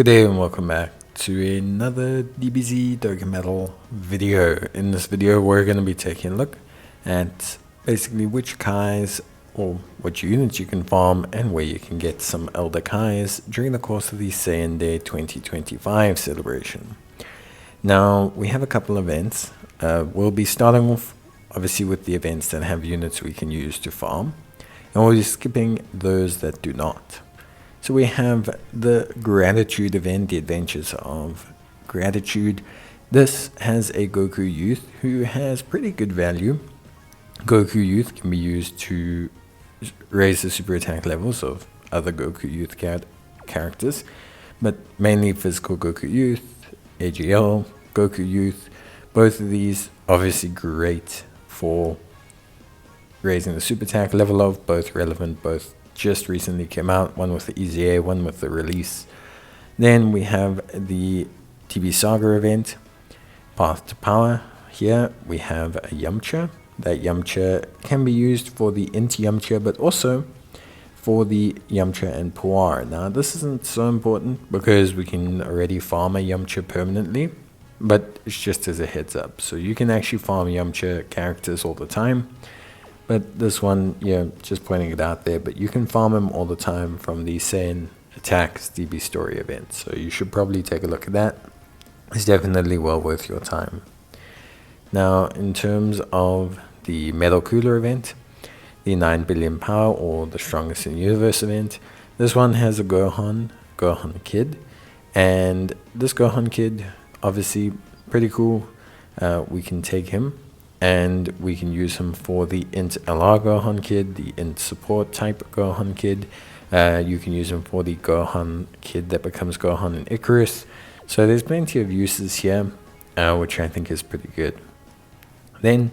Good day and welcome back to another DBZ Dokkan Metal video. In this video we're going to be taking a look at basically which Kais or what units you can farm and where you can get some Elder Kais during the course of the Saiyan Day 2025 celebration. Now we have a couple events. We'll be starting off obviously with the events that have units we can use to farm, and we'll be skipping those that do not. So we have the Gratitude event, the Adventures of Gratitude. This has a Goku Youth who has pretty good value. Goku Youth can be used to raise the super attack levels of other Goku Youth characters, but mainly physical Goku Youth, AGL, Goku Youth. Both of these obviously great for raising the super attack level of, both relevant, both just recently came out, one with the EZA, one with the release. Then we have the TB Saga event, Path to Power. Here we have a Yamcha. That Yamcha can be used for the Int Yamcha, but also for the Yamcha and Puar. Now this isn't so important because we can already farm a Yamcha permanently, but it's just as a heads up. So you can actually farm Yamcha characters all the time. But this one, yeah, just pointing it out there, but you can farm him all the time from the Saiyan Attacks DB Story event. So you should probably take a look at that. It's definitely well worth your time. Now, in terms of the Metal Cooler event, the 9 billion power or the strongest in the universe event, this one has a Gohan kid. And this Gohan kid, obviously pretty cool. We can take him, and we can use him for the Int LR Gohan Kid, the Int Support type Gohan Kid. You can use him for the Gohan Kid that becomes Gohan and Icarus. So there's plenty of uses here, which I think is pretty good. Then,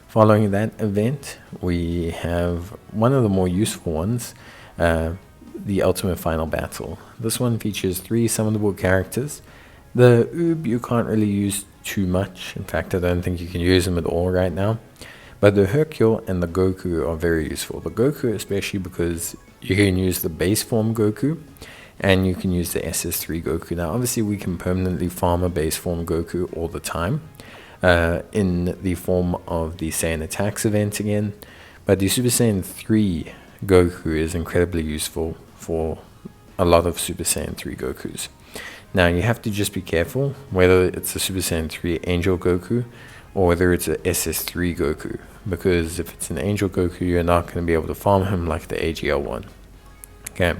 following that event, we have one of the more useful ones, the Ultimate Final Battle. This one features 3 summonable characters. The Oob you can't really use too much. In fact, I don't think you can use them at all right now. But the Hercule and the Goku are very useful. The Goku especially because you can use the base form Goku and you can use the SS3 Goku. Now obviously we can permanently farm a base form Goku all the time in the form of the Saiyan Attacks event again. But the Super Saiyan 3 Goku is incredibly useful for a lot of Super Saiyan 3 Gokus. Now you have to just be careful whether it's a Super Saiyan 3 Angel Goku or whether it's a SS3 Goku, because if it's an Angel Goku you're not going to be able to farm him like the AGL one. Okay.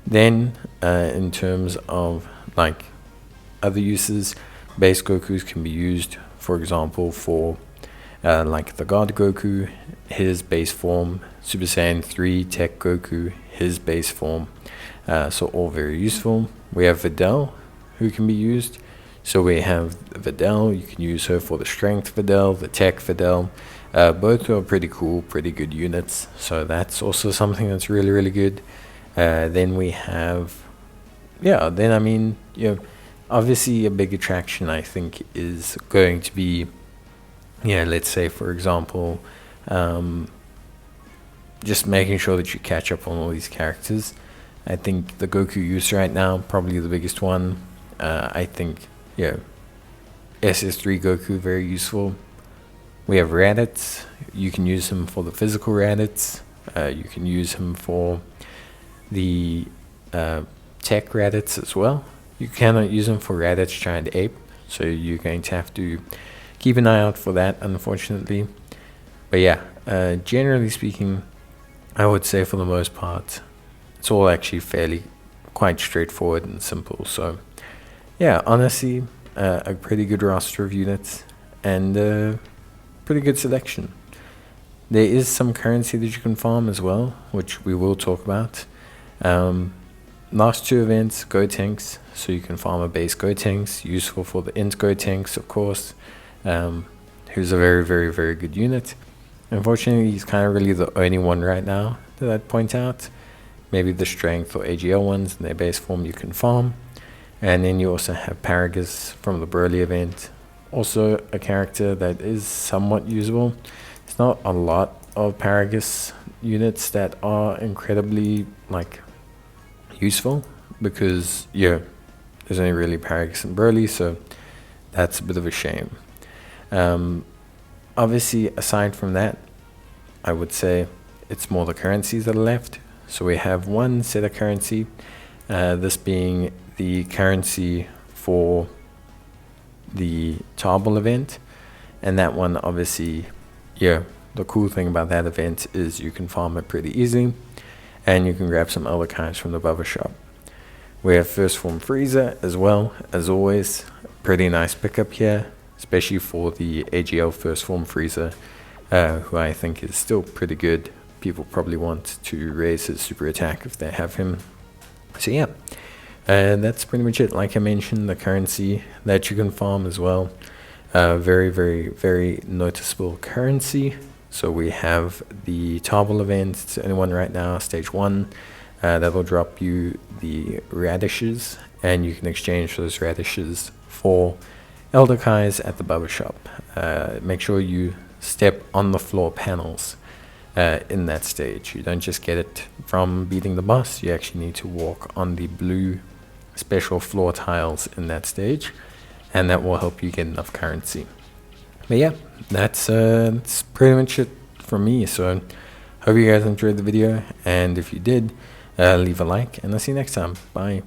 Then in terms of like other uses, base Gokus can be used, for example, for like the God Goku, his base form, Super Saiyan 3 Tech Goku, his base form. So all very useful. We have Videl, who can be used. So we have Videl, you can use her for the Strength Videl, the Tech Videl. Both are pretty cool, pretty good units. So that's also something that's really, really good. Then we have, obviously a big attraction I think is going to be, let's say for example, just making sure that you catch up on all these characters. I think the Goku use right now, probably the biggest one. I think, SS3 Goku, very useful. We have Raditz. You can use him for the physical Raditz. You can use him for the tech Raditz as well. You cannot use him for Raditz Giant Ape, so you're going to have to keep an eye out for that, unfortunately. But yeah, generally speaking, I would say for the most part, it's all actually fairly quite straightforward and simple. So yeah, honestly, a pretty good roster of units and pretty good selection. There is some currency that you can farm as well, which we will talk about. Last 2 events, Gotenks, so you can farm a base Gotenks, useful for the Int Gotenks, of course, who's a very, very, very good unit. Unfortunately, he's kind of really the only one right now that I'd point out. Maybe the Strength or AGL ones in their base form you can farm. And then you also have Paragus from the Broly event. Also a character that is somewhat usable. It's not a lot of Paragus units that are incredibly useful, because There's only really Paragus and Broly, so that's a bit of a shame. Obviously, aside from that, I would say it's more the currencies that are left. So we have one set of currency, this being the currency for the Tarball event, and that one, obviously, yeah, the cool thing about that event is you can farm it pretty easily, and you can grab some other kinds from the Bubba shop. We have First Form Frieza as well, as always. Pretty nice pickup here, especially for the AGL First Form Frieza, who I think is still pretty good. People probably want to raise his super attack if they have him. So yeah, that's pretty much it. Like I mentioned, the currency that you can farm as well. Very, very, very noticeable currency. So we have the Tarball event. It's the only one right now, stage 1. That will drop you the radishes, and you can exchange those radishes for Elder Kais at the Bubba shop. Make sure you step on the floor panels in that stage. You don't just get it from beating the boss. You actually need to walk on the blue special floor tiles in that stage, and that will help you get enough currency. But yeah, that's pretty much it from me. So hope you guys enjoyed the video, and if you did, leave a like, and I'll see you next time. Bye.